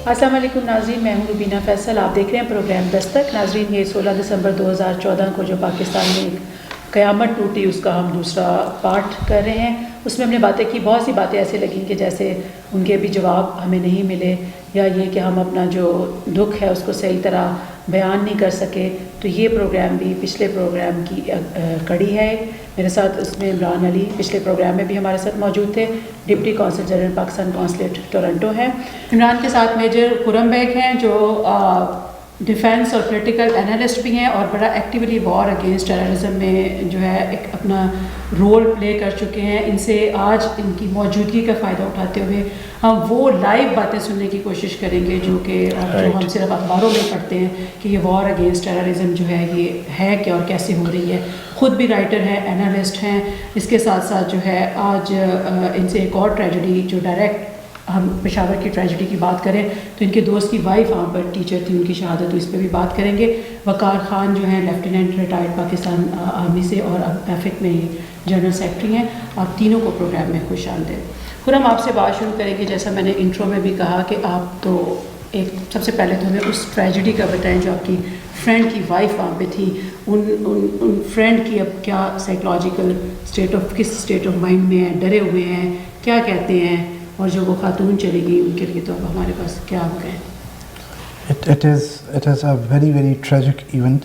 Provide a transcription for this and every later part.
السلام علیکم ناظرین، میں ہوں روبینہ فیصل. آپ دیکھ رہے ہیں پروگرام دستک. ناظرین، یہ 16 دسمبر 2014 کو جو پاکستان میں قیامت ٹوٹی، اس کا ہم دوسرا پارٹ کر رہے ہیں. اس میں ہم نے باتیں کی، بہت سی باتیں ایسے لگیں کہ جیسے ان کے بھی جواب ہمیں نہیں ملے، یا یہ کہ ہم اپنا جو دکھ ہے اس کو صحیح طرح بیان نہیں کر سکے. تو یہ پروگرام بھی پچھلے پروگرام کی کڑی ہے. میرے ساتھ اس میں عمران علی پچھلے پروگرام میں بھی ہمارے ساتھ موجود تھے، deputy council general Pakistan consulate Toronto ہیں. عمران کے ساتھ میجر خرم بیگ ہیں جو ڈیفینس اور پولیٹیکل انالسٹ بھی ہیں اور بڑا ایکٹیولی وار اگینسٹ ٹیررزم میں جو ہے ایک اپنا رول پلے کر چکے ہیں. ان سے آج ان کی موجودگی کا فائدہ اٹھاتے ہوئے ہم وہ لائیو باتیں سننے کی کوشش کریں گے جو ہم صرف اخباروں میں پڑھتے ہیں کہ یہ وار اگینسٹ ٹیررزم جو ہے یہ ہے کیا اور کیسے ہو رہی ہے. خود بھی رائٹر ہیں، انالسٹ ہیں. اس کے ساتھ ساتھ جو ہے آج ان سے ایک اور ٹریجڈی جو ڈائریکٹ ہم پشاور کی ٹریجڈی کی بات کریں تو ان کے دوست کی وائف وہاں پر ٹیچر تھی، ان کی شہادت ہوئی، اس پہ بھی بات کریں گے. وقار خان جو ہیں لیفٹیننٹ ریٹائرڈ پاکستان آرمی سے اور اب ایفک میں جنرل سیکرٹری ہیں. آپ تینوں کو پروگرام میں خوش آمدید. خرم، آپ سے بات شروع کریں گے. جیسا میں نے انٹرو میں بھی کہا کہ آپ تو ایک سب سے پہلے تو ہمیں اس ٹریجڈی کا بتائیں جو آپ کی فرینڈ کی وائف وہاں پہ تھی. ان فرینڈ کی اب کیا سائیکولوجیکل کس اسٹیٹ آف مائنڈ میں ہیں، ڈرے ہوئے ہیں، کیا کہتے ہیں، اور جو وہ خاتون چلی گئی ان کے لیے تو اب ہمارے پاس کیا ہو گئے. It is a very very tragic event.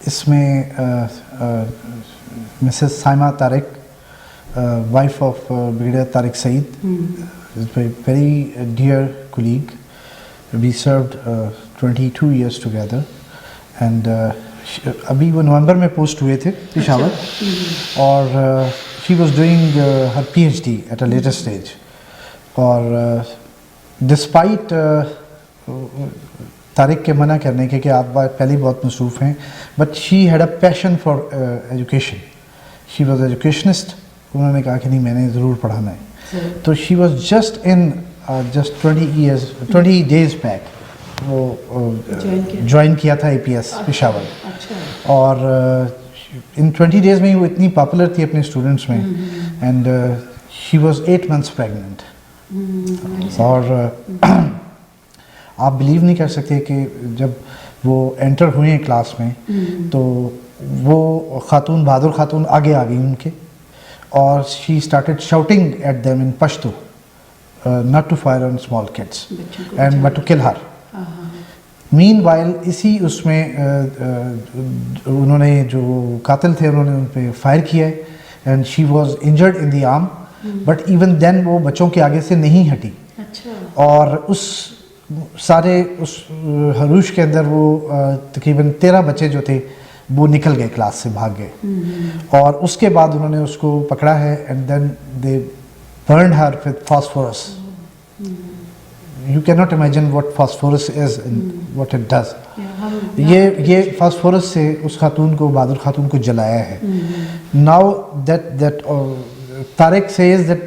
اس میں Mrs Saima Tariq, wife of Brigadier Tariq Saeed, is a very dear colleague. We served 22 years together and ابھی وہ نومبر میں پوسٹ ہوئے تھے پشاور, اور she was doing her PhD at a later stage. اور despite Tariq کے منع کرنے کے کہ آپ پہلے بہت مصروف ہیں, but she had a passion for education. She was educationist. انہوں نے کہا کہ نہیں میں نے ضرور پڑھانا ہے. تو she was just 20 days back وہ جوائن کیا تھا APS پشاور, اور ان 20 days میں وہ اتنی پاپولر تھی اپنے اسٹوڈنٹس میں, and she was 8 months pregnant. اور آپ بلیو نہیں کر سکتے کہ جب وہ انٹر ہوئے ہیں کلاس میں تو وہ خاتون, بہادر خاتون, آگے آ گئی ان کے, اور she started shouting at them in Pashto, not to fire on small kids and but to kill her. Main while اسی اس میں انہوں نے جو قاتل تھے انہوں نے ان پہ فائر کیا ہے, and she was injured in the arm, but even then وہ بچوں کے آگے سے نہیں ہٹی. اور اس سارے اس حروش کے اندر وہ تقریباً 13 بچے جو تھے وہ نکل گئے, کلاس سے بھاگ گئے, اور اس کے بعد انہوں نے اس کو پکڑا ہے, and then they burned her with phosphorus. You cannot imagine what phosphorus is and what it does. یہ فاسفورس سے اس خاتون کو, بہادر خاتون کو جلایا ہے. Now that Tariq says that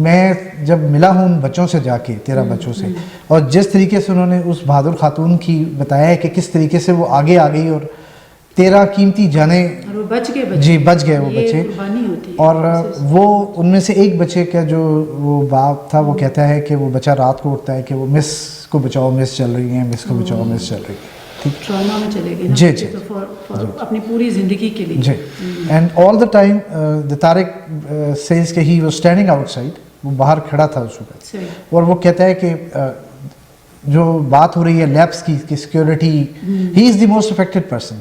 میں جب ملا ہوں ان بچوں سے جا کے 13 بچوں سے, اور جس طریقے سے انہوں نے اس بہادر خاتون کی بتایا ہے کہ کس طریقے سے وہ آگے آ گئی اور 13 قیمتی جانیں جی بچ گئے وہ بچے. اور وہ ان میں سے ایک بچے کا جو وہ باپ تھا وہ کہتا ہے کہ وہ بچہ رات کو اٹھتا ہے کہ وہ مس کو بچاؤ, مس چل رہی ہیں, مس کو بچاؤ, مس چل رہی ہے. ٹراما میں چلے گئے جی جی اپنی پوری زندگی کے لیے. جی. And all the time Tariq says کہ he was standing outside, وہ باہر کھڑا تھا اس وقت, اور وہ کہتا ہے کہ جو بات ہو رہی ہے لیبس کی security, he is the most affected person.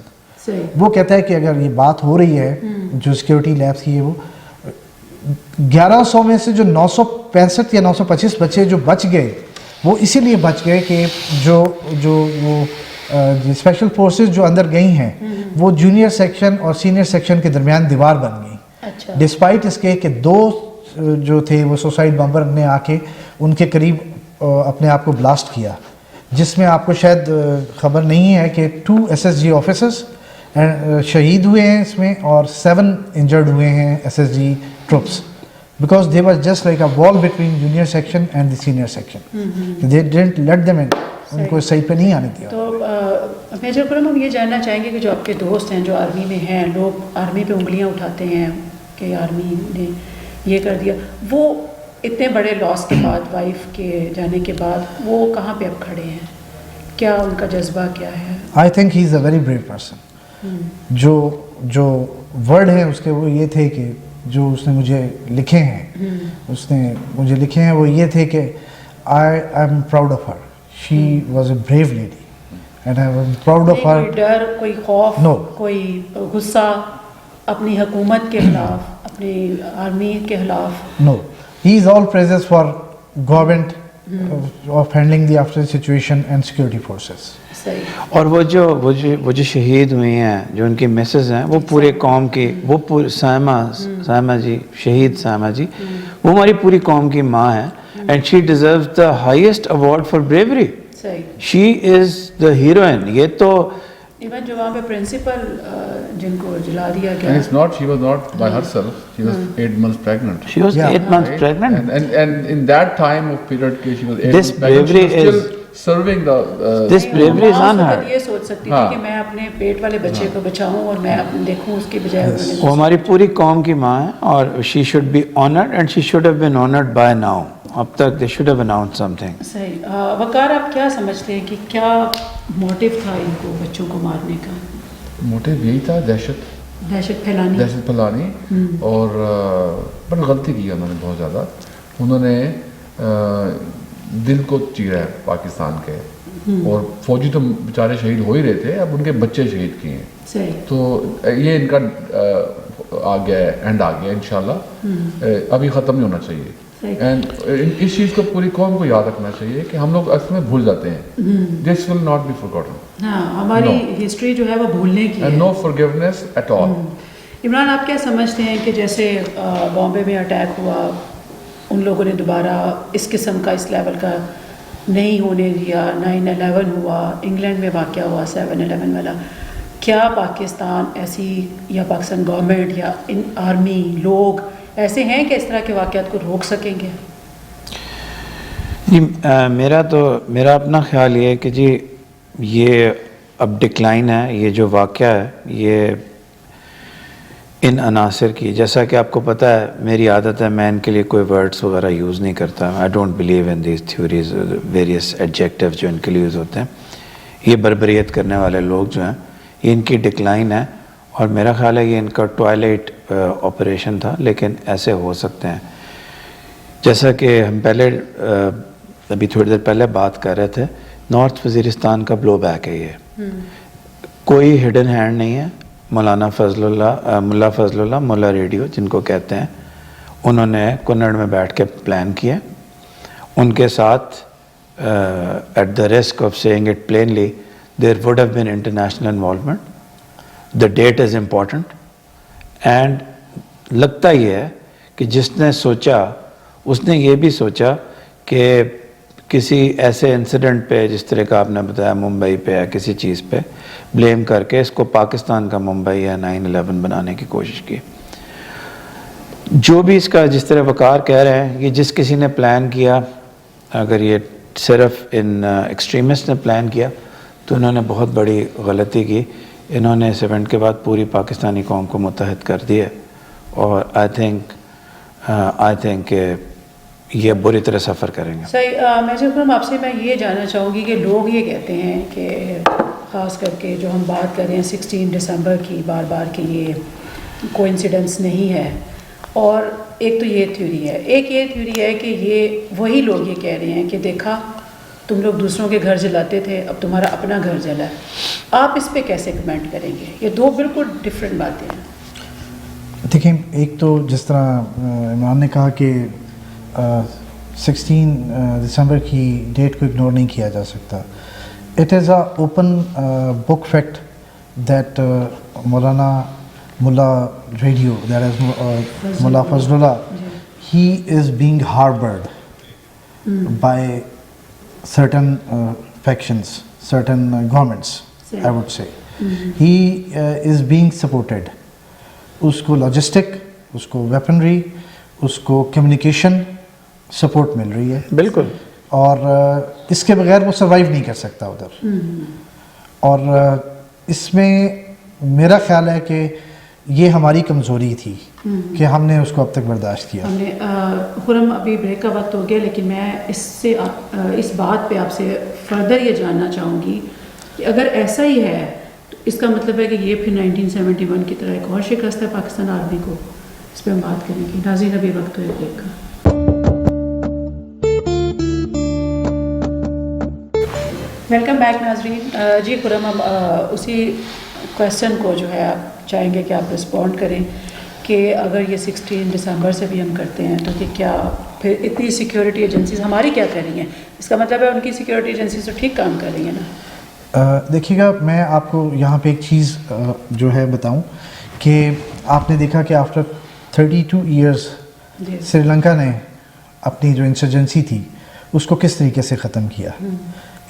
وہ کہتا ہے کہ اگر یہ بات ہو رہی ہے جو سیکورٹی لیبس کی ہے, وہ 1100 میں سے جو 965 یا 925 بچے جو بچ گئے وہ اسی لیے بچ گئے کہ جو وہ اسپیشل فورسز جو اندر گئی ہیں وہ جونیئر سیکشن اور سینئر سیکشن کے درمیان دیوار بن گئی, ڈسپائٹ اس کے کہ 2 جو تھے وہ سوسائڈ بمبر نے آ کے ان کے قریب اپنے آپ کو بلاسٹ کیا, جس میں آپ کو شاید خبر نہیں ہے کہ 2 SSG آفیسرز شہید ہوئے ہیں اس میں, اور 7 انجرڈ ہوئے ہیں SSG troops, because they were just like a wall between junior section and the senior section. They didn't let them in. ان کو صحیح پہ نہیں آنے دیا. تو میجر خرم, ہم یہ جاننا چاہیں گے کہ جو آپ کے دوست ہیں جو آرمی میں ہیں, لوگ آرمی پہ انگلیاں اٹھاتے ہیں کہ آرمی نے یہ کر دیا, وہ اتنے بڑے لاس کے بعد، وائف کے جانے کے بعد، وہ کہاں پہ اب کھڑے ہیں؟ کیا ان کا جذبہ کیا ہے؟ I think he is a very brave person. جو ورڈ ہیں اس کے وہ یہ تھے کہ جو اس نے مجھے لکھے ہیں وہ یہ تھے کہ I am proud of her. She was a brave lady and I am proud of her. کوئی ڈر، کوئی خوف، No. کوئی غصہ اپنی حکومت کے خلاف، اپنی آرمی کے خلاف؟ No, he is all praises for government of handling the after situation and security forces. صحیح. اور وہ جو شہید ہوئی ہیں، جو ان کی مسز ہیں، وہ پورے قوم کی، وہ سائمہ جی، شہید سائمہ جی، وہ ہماری پوری قوم کی ماں ہیں. And she deserves the highest award for bravery. صحیح. She is the heroine. یہ تو ایون جو وہاں پہ پرنسپل جن کو جلا دیا گیا، And it's not, she was not by herself. She was 8 months pregnant. she was 8 months Right? pregnant. And in that time of period, she was 8 This months pregnant. bravery She was is- still serving the. This bravery is ماں on us her. وقت یہ سوچ سکتی تھی ہاں. کہ میں اپنے پیٹ والے بچے کو بچاؤں اور میں دیکھوں اس کی بجائے انہوں نے وہ ہماری پوری قوم کی ماں ہے، اور she should be honored and she should have been honored by now. اب تک they should have announced something. صحیح. وقار، آپ کیا سمجھتے ہیں کہ کیا موٹیو تھا ان کو بچوں کو مارنے کا؟ موٹیو یہی تھا، دہشت پھیلانی. اور بڑی غلطی کی انہوں نے، بہت زیادہ. انہوں نے دل کو چیرا ہے پاکستان کے. اور فوجی تو بیچارے شہید ہو ہی رہے تھے، اب ان کے بچے شہید کیے ہیں. صحیح. تو یہ ان کا آ گیا ہے، اینڈ آ گیا انشاءاللہ. ابھی ختم نہیں ہونا چاہیے. اینڈ اس چیز کو پوری قوم کو یاد رکھنا چاہیے کہ ہم لوگ اصل میں بھول جاتے ہیں. دس ول ناٹ بی فارگوٹن. ہاں، ہماری ہسٹری جو ہے وہ بھولنے کی اینڈ ہے. نو فارگیونیس ایٹ آل. عمران، آپ کیا سمجھتے ہیں کہ جیسے بامبے میں اٹیک ہوا، ان لوگوں نے دوبارہ اس قسم کا، اس لیول کا نہیں ہونے دیا. 9/11 ہوا، انگلینڈ میں واقعہ ہوا 7/11 والا. کیا پاکستان ایسی، یا پاکستان گورنمنٹ یا آرمی لوگ ایسے ہیں کہ اس طرح کے واقعات کو روک سکیں گے؟ جی میرا اپنا خیال یہ ہے کہ جی یہ اب ڈکلائن ہے. یہ جو واقعہ ہے یہ ان عناصر کی، جیسا کہ آپ کو پتہ ہے میری عادت ہے، میں ان کے لیے کوئی ورڈز وغیرہ یوز نہیں کرتا. I don't believe in these theories, various adjectives جو ان کے لیے یوز ہوتے ہیں. یہ بربریت کرنے والے لوگ جو ہیں، یہ ان کی ڈکلائن ہے. اور میرا خیال ہے یہ ان کا ٹوائلائٹ آپریشن تھا، لیکن ایسے ہو سکتے ہیں. جیسا کہ ہم پہلے ابھی تھوڑی دیر پہلے بات کر رہے تھے، نارتھ وزیرستان کا بلو بیک ہے یہ. کوئی ہڈن ہینڈ نہیں ہے. ملا فضل اللہ ملا ریڈیو جن کو کہتے ہیں، انہوں نے کنڑ میں بیٹھ کے پلان کیا. ان کے ساتھ at the risk of saying it plainly there would have been international involvement. The date is important. And لگتا یہ ہے کہ جس نے سوچا اس نے یہ بھی سوچا کہ کسی ایسے انسیڈنٹ پہ، جس طرح کا آپ نے بتایا ممبئی پہ یا کسی چیز پہ بلیم کر کے اس کو پاکستان کا ممبئی یا 9/11 بنانے کی کوشش کی. جو بھی اس کا، جس طرح وقار کہہ رہے ہیں، یہ جس کسی نے پلان کیا، اگر یہ صرف ان ایکسٹریمسٹ نے پلان کیا تو انہوں نے بہت بڑی غلطی کی. انہوں نے اس ایونٹ کے بعد پوری پاکستانی قوم کو متحد کر دیا. اور آئی تھنک کہ یہ بری طرح سفر کریں گے. صحیح. میجر اکرم، آپ سے میں یہ جاننا چاہوں گی کہ لوگ یہ کہتے ہیں کہ خاص کر کے جو ہم بات کر رہے ہیں 16 دسمبر کی، بار بار کہ یہ کوئنسیڈنس نہیں ہے. اور ایک تو یہ تھیوری ہے، ایک یہ تھیوری ہے کہ یہ وہی لوگ یہ کہہ رہے ہیں کہ دیکھا تم لوگ دوسروں کے گھر جلاتے تھے، اب تمہارا اپنا گھر جلا ہے. آپ اس پہ کیسے کمنٹ کریں گے؟ یہ دو بالکل ڈفرینٹ باتیں ہیں. دیکھیں، ایک تو جس طرح عمران نے کہا کہ 16 دسمبر کی ڈیٹ کو اگنور نہیں کیا جا سکتا. It is a open book fact that Mullah radio, that is Mullah Fazlullah, he is being harboured by certain factions, certain governments, I would say. He is being supported. اس کو لاجسٹک، اس کو ویپنری، اس کو communication support مل رہی ہے. بالکل. اور اس کے بغیر وہ سروائیو نہیں کر سکتا ادھر. اور اس میں میرا خیال ہے کہ یہ ہماری کمزوری تھی کہ ہم نے اس کو اب تک برداشت کیا. ہم نے خرم ابھی بریک کا وقت ہو گیا، لیکن میں اس بات پہ آپ سے فردر یہ جاننا چاہوں گی کہ اگر ایسا ہی ہے تو اس کا مطلب ہے کہ یہ پھر 1971 کی طرح ایک اور شکست ہے پاکستان آرمی کو. اس پہ ہم بات کریں گے. ناظرین ابھی وقت ہوئے بریک کا. ویلکم بیک ناظرین. جی خرم، ہم اسی کویسچن کو جو ہے آپ چاہیں گے کہ آپ رسپونڈ کریں کہ اگر یہ 16 دسمبر سے بھی ہم کرتے ہیں تو کہ کیا پھر اتنی سیکیورٹی ایجنسیز ہماری کیا کر رہی ہیں؟ اس کا مطلب ہے ان کی سیکیورٹی ایجنسیز تو ٹھیک کام کر رہی ہیں نا. دیکھیے گا، میں آپ کو یہاں پہ ایک چیز جو ہے بتاؤں کہ آپ نے دیکھا کہ آفٹر 32 ایئرز سری لنکا نے اپنی جو انسرجنسی تھی اس کو کس طریقے سے ختم کیا.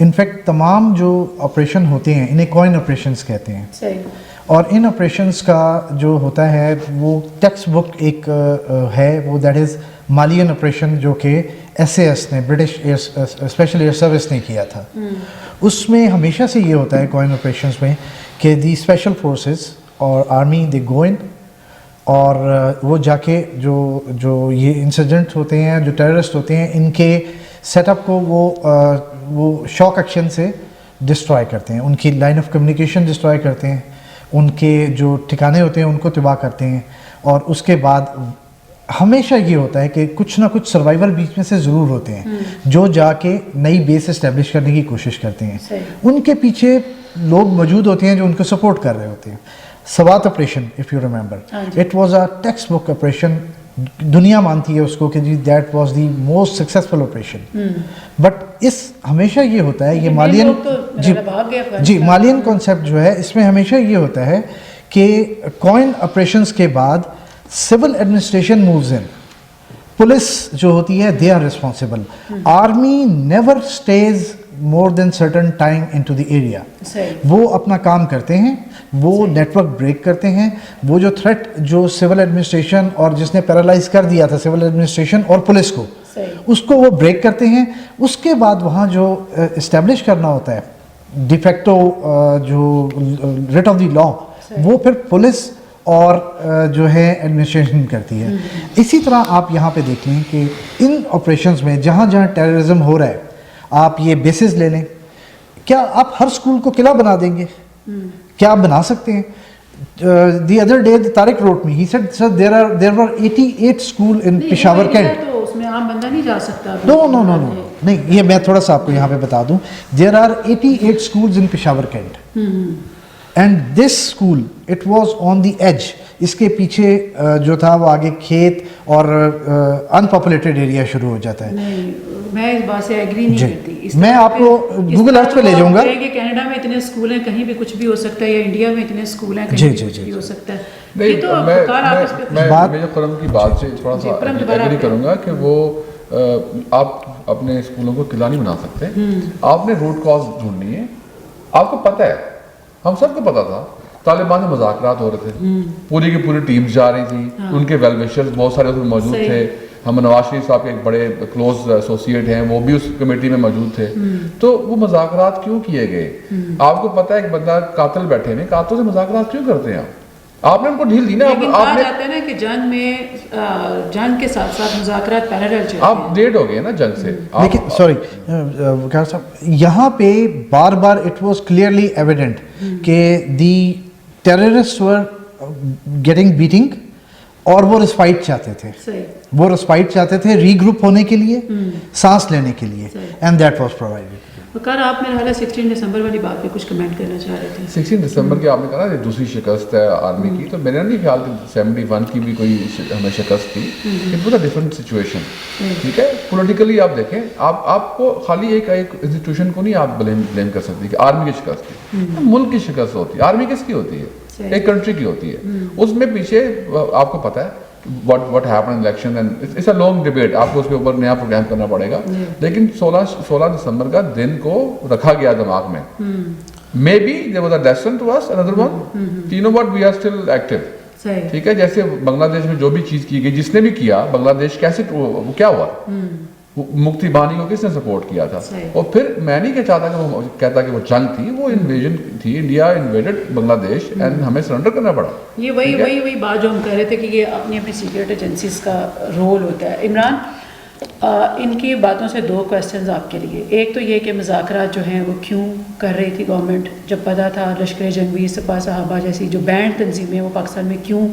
انفیکٹ تمام جو آپریشن ہوتے ہیں انہیں کوئن آپریشنز کہتے ہیں. صحیح. اور ان آپریشنز کا جو ہوتا ہے وہ ٹیکسٹ بک ایک ہے، وہ دیٹ از مالین آپریشن، جو کہ SAS نے، برٹش اسپیشل ایئر سروس نے کیا تھا. اس میں ہمیشہ سے یہ ہوتا ہے کوئن آپریشنز میں کہ دی اسپیشل فورسز اور آرمی دے گو ان، اور وہ جا کے جو یہ انسرجنٹ ہوتے ہیں، جو ٹیررسٹ ہوتے ہیں، ان کے سیٹ اپ کو وہ شاک ایکشن سے ڈسٹرائے کرتے ہیں، ان کی لائن آف کمیونیکیشن ڈسٹرائے کرتے ہیں، ان کے جو ٹھکانے ہوتے ہیں ان کو تباہ کرتے ہیں. اور اس کے بعد ہمیشہ یہ ہوتا ہے کہ کچھ نہ کچھ سروائیور بیچ میں سے ضرور ہوتے ہیں جو جا کے نئی بیس اسٹیبلش کرنے کی کوشش کرتے ہیں. ان کے پیچھے لوگ موجود ہوتے ہیں جو ان کو سپورٹ کر رہے ہوتے ہیں. Swat operation, if you remember, it was a textbook operation. دنیا مانتی ہے اس کو کہ جی that was the most successful operation. But ہمیشہ یہ ہوتا ہے، یہ مالین کانسیپٹ جو ہے، اس میں ہمیشہ یہ ہوتا ہے کہ کوئن آپریشنز کے بعد civil administration moves in. Police جو ہوتی ہے they are responsible. Army never stays more than certain time in to the area. وہ اپنا کام کرتے ہیں، وہ نیٹ ورک بریک کرتے ہیں. وہ جو تھریٹ جو سول ایڈمنسٹریشن اور جس نے پیرالائز کر دیا تھا سول ایڈمنسٹریشن اور پولیس کو، اس کو وہ بریک کرتے ہیں. اس کے بعد وہاں جو اسٹیبلش کرنا ہوتا ہے ڈیفیکٹو جو ریٹ آف دی لا، وہ پھر پولیس اور جو ہے ایڈمنسٹریشن کرتی ہے. اسی طرح آپ یہاں پہ دیکھ لیں کہ ان آپریشنز میں جہاں جہاں ٹیررزم ہو رہا ہے، آپ یہ بیسز لے لیں. کیا آپ ہر اسکول کو قلعہ بنا دیں گے؟ کیا آپ بنا سکتے ہیں؟ The other day Tariq wrote me, he said sir there were 88 school in Peshawar Kent. تو اس میں عام بندہ نہیں جا سکتا. No, نہیں، یہ میں تھوڑا سا آپ کو یہاں پہ بتا دوں. There are 88 schools in Peshawar Kent. And this school, it was on the edge. اس کے پیچھے جو تھا وہ آگے کھیت اور انپاپولیٹڈ ایریا شروع ہو جاتا ہے. میں اس بات سے ایگری نہیں کرتی. میں آپ کو گوگل ارتھ پہ لے جاؤں گا. کینیڈا میں اتنے اسکول ہیں، کہیں بھی کچھ بھی ہو سکتا ہے، یا انڈیا میں اتنے اسکول ہیں، کہیں بھی کچھ بھی ہو سکتا ہے. نہیں، میں خرم کی بات سے تھوڑا سا ایگری کروں گا کہ وہ آپ اپنے اسکولوں کو قلعہ نہیں بنا سکتے. آپ نے روٹ کاز ڈھونڈنی ہے. آپ کو پتہ ہے، ہم سب کو پتا تھا طالبان میں مذاکرات ہو رہے تھے، پوری کی پوری ٹیمز جا رہی تھیں، ان کے ویل وشرز بہت سارے اس میں موجود تھے. ہم نواز شریف صاحب کے ایک بڑے کلوز ایسوسیٹ ہیں، وہ بھی اس کمیٹی میں موجود تھے. تو وہ مذاکرات کیوں کیے گئے؟ آپ کو پتہ ہے ایک بندہ قاتل بیٹھے ہیں، قاتل سے مذاکرات کیوں کرتے ہیں؟ آپ نے ان کو ڈھیل دی نا. کہا جاتا ہے نا کہ جنگ کے ساتھ ساتھ مذاکرات پیرالل چلتے ہیں. آپ ڈیٹ ہو گئے نا جنگ سے. لیکن سوری وقار صاحب، یہاں پہ بار بار اٹ واز کلیئرلی ایویڈنٹ کہ دی ٹیررسٹ ور گیٹنگ بیٹنگ، اور وہ رسپائٹ چاہتے تھے. وہ رسپائٹ چاہتے تھے ری گروپ ہونے کے لیے، سانس لینے کے لیے، اینڈ دیٹ واز پرووائڈیڈ. وقار، آپ میرا خیال ہے 16 دسمبر والی بات پہ کچھ کمنٹ کرنا چاہ رہے تھے. 16 دسمبر کی آپ نے کہا نا دوسری شکست ہے آرمی کی، تو میرا نہیں خیال کہ 71 کی بھی کوئی ہمیں شکست تھی. It was a different situation. ٹھیک ہے، پولیٹیکلی آپ دیکھیں، آپ کو خالی ایک انسٹیٹیوشن کو نہیں آپ بلیم کر سکتے کہ آرمی کی شکست تھی. ملک کی شکست ہوتی ہے. آرمی کس کی ہوتی ہے؟ ایک کنٹری کی ہوتی ہے. اس میں پیچھے آپ کو پتہ ہے what happened in election, and it's a long debate. آپ کو اس کے اوپر نیا پروگرام کرنا پڑے گا. لیکن 16 دسمبر کا دن کو رکھا گیا دماغ میں. Maybe there was a lesson to us, another one. You know what, we are still active. ٹھیک ہے، جیسے بنگلہ دیش میں جو بھی چیز کی گئی، جس نے بھی کیا، بنگلہ دیش کیسے وہ کیا ہوا، مکتی بانی کو کس نے سپورٹ کیا تھا. اور پھر میں نہیں کہتا کہ وہ جنگ تھی, وہ انویژن تھی. انڈیا انویڈڈ بنگلہ دیش اینڈ ہمیں سرنڈر کرنا پڑا. یہ وہی بات جو ہم کہہ رہے تھے کہ یہ اپنی سیکریٹ ایجنسیز کا رول ہوتا ہے. عمران, ان کی باتوں سے 2 کویسچنز آپ کے لیے. ایک تو یہ کہ مذاکرات جو ہیں وہ کیوں کر رہی تھی گورنمنٹ, جب پتہ تھا لشکر جنگی سپاہ صحابہ جیسی جو بینڈ تنظیمیں وہ پاکستان میں کیوں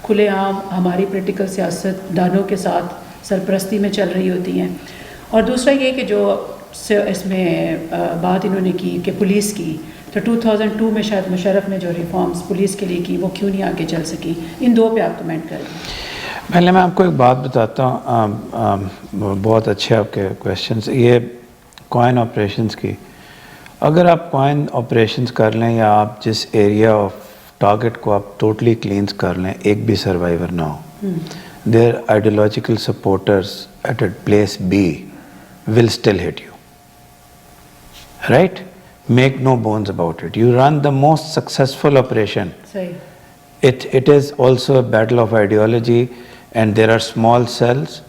کھلے عام ہماری پولیٹیکل سیاست دانوں کے ساتھ سرپرستی میں چل رہی ہوتی ہیں. اور دوسرا یہ کہ جو اس میں بات انہوں نے کی کہ پولیس کی, تو 2002 میں شاید مشرف نے جو ریفارمز پولیس کے لیے کی وہ کیوں نہیں آگے چل سکی. ان 2 پہ آپ کمنٹ کریں. پہلے میں آپ کو ایک بات بتاتا ہوں, بہت اچھے آپ کے کویشچنس. یہ کوائن آپریشنز کی, اگر آپ کوائن آپریشنز کر لیں یا آپ جس ایریا آف ٹارگٹ کو آپ ٹوٹلی کلینز کر لیں, ایک بھی سروائیور نہ ہو, their ideological supporters at a place B will still hit you. Right? Make no bones about it. You run the most successful operation. It is also a battle of ideology, and there are small cells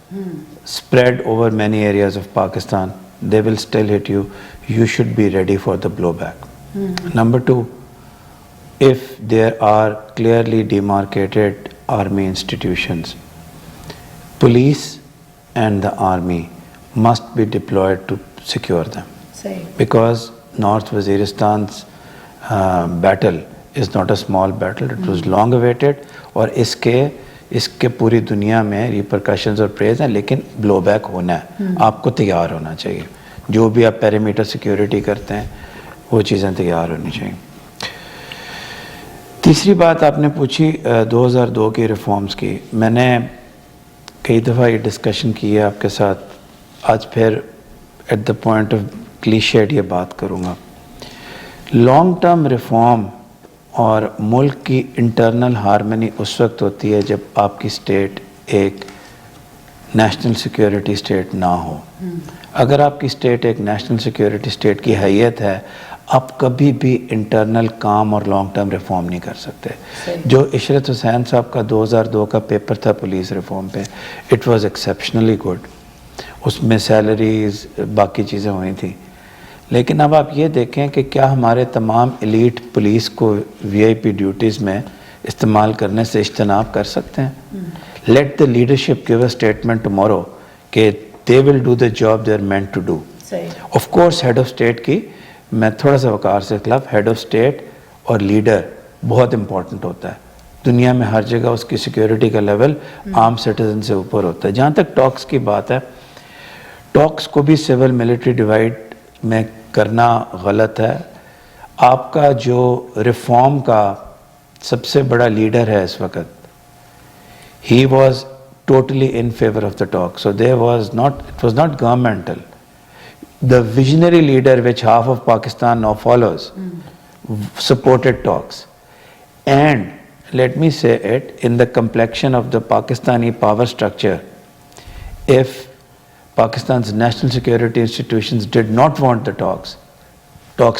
spread over many areas of Pakistan. They will still hit you. You should be ready for the blowback. Number 2, if there are clearly demarcated army institutions, police and the army must be deployed to secure them. Because North Waziristan's battle is not a small battle. It was long awaited, اور اس کے پوری دنیا میں repercussions اور پریز ہیں, لیکن بلو back ہونا ہے. آپ کو تیار ہونا چاہیے. جو بھی آپ پیریمیٹر سیکیورٹی کرتے ہیں وہ چیزیں تیار ہونی چاہیے. تیسری بات آپ نے پوچھی 2002 کی ریفارمز کی. میں نے کئی دفعہ یہ ڈسکشن کی ہے آپ کے ساتھ, آج پھر at the point of cliched یہ بات کروں گا. لانگ ٹرم ریفارم اور ملک کی انٹرنل ہارمنی اس وقت ہوتی ہے جب آپ کی اسٹیٹ ایک نیشنل سیکیورٹی اسٹیٹ نہ ہو. اگر آپ کی اسٹیٹ ایک نیشنل سیکیورٹی اسٹیٹ کی حیثیت ہے, آپ کبھی بھی انٹرنل کام اور لانگ ٹرم ریفارم نہیں کر سکتے. جو عشرت حسین صاحب کا 2002 کا پیپر تھا پولیس ریفارم پہ, اٹ واز ایکسیپشنلی گڈ. اس میں سیلریز باقی چیزیں ہوئی تھیں. لیکن اب آپ یہ دیکھیں کہ کیا ہمارے تمام ایلیٹ پولیس کو وی آئی پی ڈیوٹیز میں استعمال کرنے سے اجتناب کر سکتے ہیں؟ Let the leadership give a statement tomorrow کہ they will do the job they are meant to do. Of course head of state کی میں تھوڑا سا وقار سے خلاف, ہیڈ آف اسٹیٹ اور لیڈر بہت امپورٹنٹ ہوتا ہے. دنیا میں ہر جگہ اس کی سیکیورٹی کا لیول عام سٹیزن سے اوپر ہوتا ہے. جہاں تک ٹاکس کی بات ہے, ٹاکس کو بھی سول ملٹری ڈیوائڈ میں کرنا غلط ہے. آپ کا جو ریفارم کا سب سے بڑا لیڈر ہے اس وقت, he was totally in favour of the talk. So there was not, it was not governmental. The visionary leader which half of Pakistan now follows supported talks. And let me say it, in the complexion of the Pakistani power structure, if Pakistan's national security institutions did not want the talks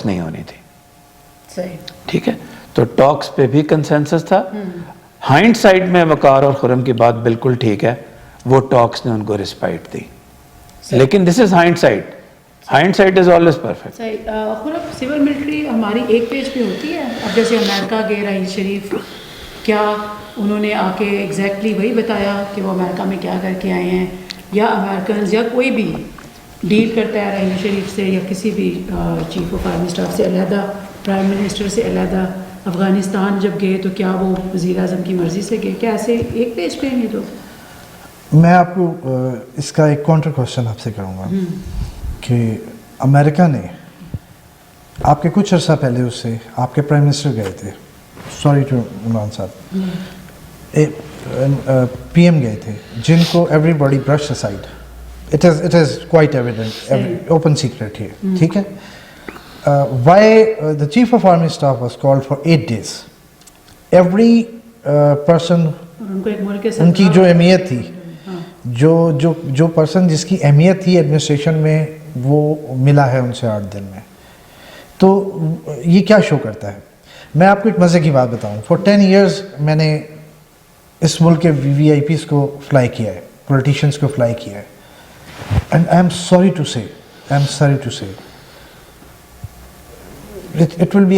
نہیں ہونی تھی. ٹھیک ہے, تو ٹاکس پہ بھی consensus تھا. Hind side میں وقار اور خرم کی بات بالکل ٹھیک ہے, وہ ٹاکس نے ان کو رسپائٹ دی. لیکن this is hindsight. Hindsight is always perfect. خراب سول ملٹری ہماری ایک پیج پہ ہوتی ہے. اب جیسے امریکہ گئے رئیس شریف, کیا انہوں نے آ کے ایگزیکٹلی وہی بتایا کہ وہ امریکہ میں کیا کر کے آئے ہیں, یا امریکنز یا کوئی بھی ڈیل کرتا ہے رئیس شریف سے یا کسی بھی چیف آف آرمی اسٹاف سے علیحدہ, پرائم منسٹر سے علیحدہ؟ افغانستان جب گئے تو کیا وہ وزیر اعظم کی مرضی سے گئے؟ کیا ایسے ایک پیج پہ نہیں؟ تو میں آپ کو اس کا ایک کاؤنٹر کوشچن آپ سے کروں گا کہ امریکہ نے آپ کے کچھ عرصہ پہلے اس سے آپ کے پرائم منسٹر گئے تھے, سوری ٹو عمران صاحب, پی ایم گئے تھے جن کو everybody brush aside. It is quite evident, open secret ہے. ٹھیک ہے, why the chief of army staff was called for 8 days. Every person, ان کی جو اہمیت تھی, جو پرسن جس کی اہمیت تھی ایڈمنسٹریشن میں, وہ ملا ہے ان سے 8 دن میں. تو یہ کیا شو کرتا ہے؟ میں آپ کو ایک مزے کی بات بتاؤں. فار 10 years میں نے اس ملک کے وی آئی پیز کو فلائی کیا ہے, پولیٹیشینس کو فلائی کیا ہے. And I am sorry to say, it will be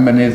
MNAs,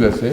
USA,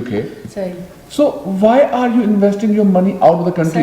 UK. So why are you investing your money out of the country?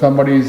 somebody's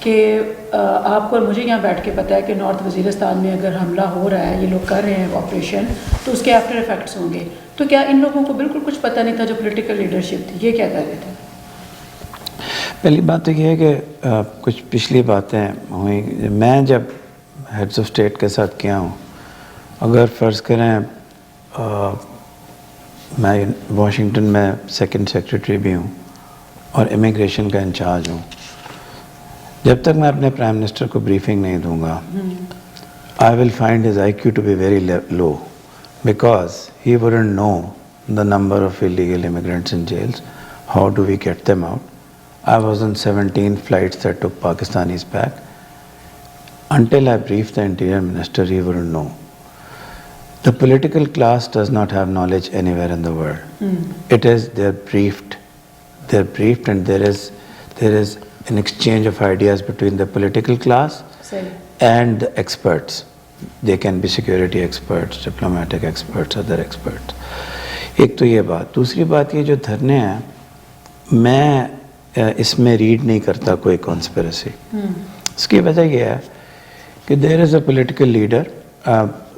کہ آپ کو اور مجھے یہاں بیٹھ کے پتہ ہے کہ نارتھ وزیرستان میں اگر حملہ ہو رہا ہے، یہ لوگ کر رہے ہیں آپریشن، تو اس کے آفٹر ایفیکٹس ہوں گے. تو کیا ان لوگوں کو بالکل کچھ پتہ نہیں تھا جو پولیٹیکل لیڈرشپ تھی، یہ کیا کر رہے تھے؟ پہلی بات تو یہ ہے کہ کچھ پچھلی باتیں ہوئیں. میں جب ہیڈز آف اسٹیٹ کے ساتھ کیا ہوں، اگر فرض کریں میں واشنگٹن میں سیکنڈ سیکریٹری بھی ہوں اور امیگریشن کا انچارج ہوں، جب تک میں اپنے پرائم منسٹر کو بریفنگ نہیں دوں گا، I will find his IQ to be very low because he wouldn't know the number of illegal immigrants in jails. How do we get them out? I was on 17 flights that took Pakistanis back. Until I briefed the interior minister, he wouldn't know. The political class does not have knowledge anywhere in the world. It is they're briefed and there is an exchange of ideas between the political class and the experts. They can be security experts, diplomatic experts, other experts. ایک تو یہ بات. دوسری بات یہ جو دھرنے ہیں، میں اس میں ریڈ نہیں کرتا کوئی کانسپریسی. اس کی وجہ یہ ہے کہ there is a political leader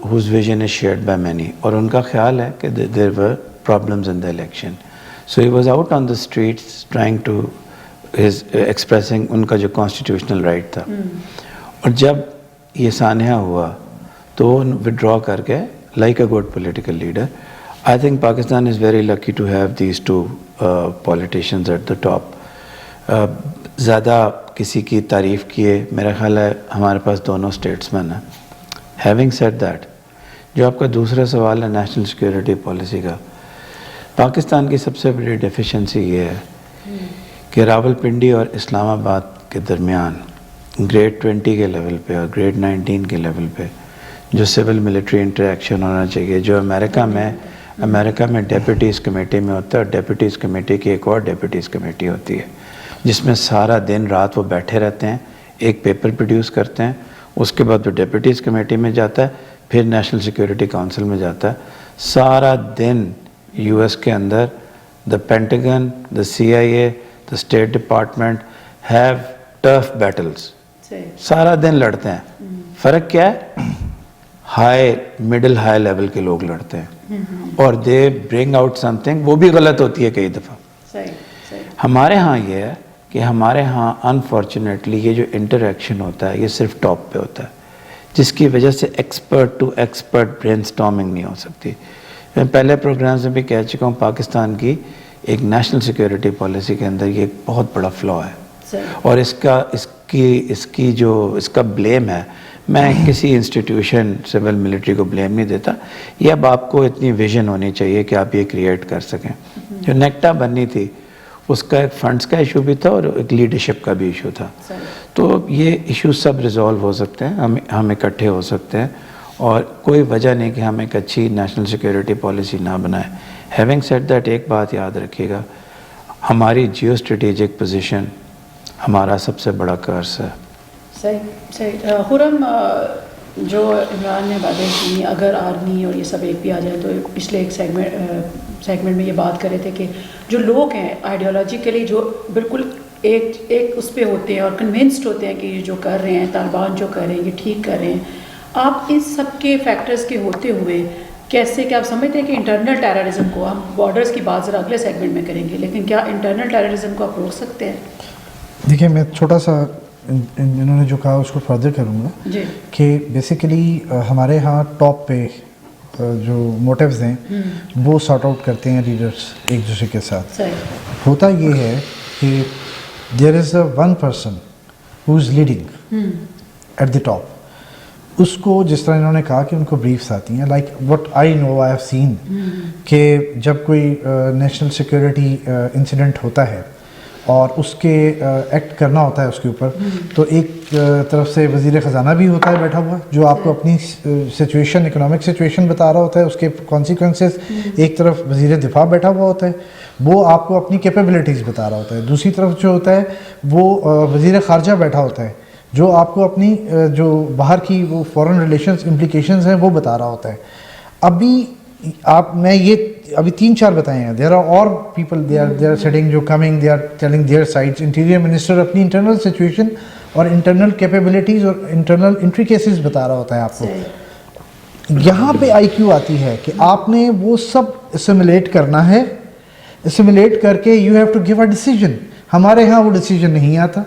whose vision is shared by many, اور ان کا خیال ہے کہ there were problems in the election. So he was out on the streets trying to expressing ان کا جو constitutional right تھا. اور جب یہ سانحہ ہوا تو وہ withdraw کر کے like a good political leader. I think Pakistan is very lucky to have these two politicians at the top. زیادہ کسی کی تعریف کیے، میرا خیال ہے ہمارے پاس دونوں اسٹیٹسمین ہیں. ہیونگ سیڈ دیٹ، جو آپ کا دوسرا سوال ہے نیشنل سیکیورٹی پالیسی کا، پاکستان کی سب سے بڑی ڈیفیشنسی یہ ہے کہ راول پنڈی اور اسلام آباد کے درمیان گریڈ 20 کے لیول پہ اور گریڈ 19 کے لیول پہ جو سول ملٹری انٹریکشن ہونا چاہیے، جو امریکہ میں ڈیپوٹیز کمیٹی میں ہوتا ہے، اور ڈیپوٹیز کمیٹی کی ایک اور ڈیپوٹیز کمیٹی ہوتی ہے جس میں سارا دن رات وہ بیٹھے رہتے ہیں، ایک پیپر پروڈیوس کرتے ہیں، اس کے بعد وہ ڈیپوٹیز کمیٹی میں جاتا ہے، پھر نیشنل سیکیورٹی کونسل میں جاتا ہے. سارا دن یو ایس کے اندر the Pentagon, the C I A, the state department have tough battles, سارا دن لڑتے ہیں. فرق کیا ہے؟ مڈل ہائی لیول کے لوگ لڑتے ہیں اور دے برنگ آؤٹ سم تھنگ، وہ بھی غلط ہوتی ہے کئی دفعہ. ہمارے ہاں یہ ہے کہ ہمارے ہاں انفارچونیٹلی یہ جو انٹریکشن ہوتا ہے یہ صرف ٹاپ پہ ہوتا ہے، جس کی وجہ سے expert to expert brain storming نہیں ہو سکتی. میں پہلے پروگرامز میں بھی کہہ چکا ہوں، پاکستان کی ایک نیشنل سیکیورٹی پالیسی کے اندر یہ ایک بہت بڑا فلا ہے، اور اس کا بلیم ہے. میں کسی انسٹیٹیوشن سول ملٹری کو بلیم نہیں دیتا. یہ اب آپ کو اتنی ویژن ہونی چاہیے کہ آپ یہ کریٹ کر سکیں. جو نیکٹا بننی تھی اس کا ایک فنڈز کا ایشو بھی تھا اور ایک لیڈرشپ کا بھی ایشو تھا. تو یہ ایشوز سب ریزالو ہو سکتے ہیں، ہم اکٹھے ہو سکتے ہیں، اور کوئی وجہ نہیں کہ ہم ایک اچھی نیشنل سیکیورٹی پالیسی نہ بنائیں. ہیونگ سیڈ دیٹ، ایک بات یاد رکھیے گا، ہماری جیو اسٹریٹیجک پوزیشن ہمارا سب سے بڑا کرس ہے. صحیح. خرم، جو عمران نے باتیں کی، اگر آرمی اور یہ سب ایک بھی آ جائے، تو پچھلے ایک سیگمنٹ میں یہ بات کر رہے تھے کہ جو لوگ ہیں آئیڈیالوجیکلی جو بالکل ایک اس پہ ہوتے ہیں اور کنونسڈ ہوتے ہیں کہ یہ جو کر رہے ہیں، طالبان جو کر رہے ہیں یہ ٹھیک کر رہے ہیں. آپ اس سب کے فیکٹرز کے ہوتے ہوئے کیسے، کہ آپ سمجھتے ہیں کہ انٹرنل ٹیررزم کو، ہم بارڈرز کی بات ذرا اگلے سیگمنٹ میں کریں گے، لیکن کیا انٹرنل ٹیررزم کو آپ روک سکتے ہیں؟ دیکھیے، میں چھوٹا سا انہوں نے جو کہا اس کو فردر کروں گا کہ بیسیکلی ہمارے ہاں ٹاپ پہ جو موٹیوز ہیں وہ سارٹ آؤٹ کرتے ہیں لیڈرز ایک دوسرے کے ساتھ. ہوتا یہ ہے کہ there is a one person who is leading at the top. اس کو جس طرح انہوں نے کہا کہ ان کو بریفس آتی ہیں، like what I know, I have seen کہ جب کوئی نیشنل سیکورٹی انسیڈنٹ ہوتا ہے اور اس کے ایکٹ کرنا ہوتا ہے اس کے اوپر، تو ایک طرف سے وزیر خزانہ بھی ہوتا ہے بیٹھا ہوا جو آپ کو اپنی سچویشن، اکنامک سچویشن بتا رہا ہوتا ہے، اس کے کانسیکوینسز. ایک طرف وزیر دفاع بیٹھا ہوا ہوتا ہے، وہ آپ کو اپنی کیپیبلٹیز بتا رہا ہوتا ہے. دوسری طرف جو ہوتا ہے وہ وزیر خارجہ بیٹھا ہوتا ہے جو آپ کو اپنی جو باہر کی وہ فورن ریلیشنز امپلیکیشنز ہیں وہ بتا رہا ہوتا ہے. میں یہ ابھی 3-4 بتائے ہیں. دیر آر اور پیپل دے آر سیٹنگ جو coming, they are telling their sides. Interior minister اپنی انٹرنل سچویشن اور انٹرنل کیپیبلٹیز اور انٹرنل انٹریکیسیز بتا رہا ہوتا ہے آپ کو. یہاں پہ آئی کیو آتی ہے کہ آپ نے وہ سب اسیمولیٹ کرنا ہے, اسیمولیٹ کر کے you have to give a decision. ہمارے ہاں وہ ڈیسیجن نہیں آتا.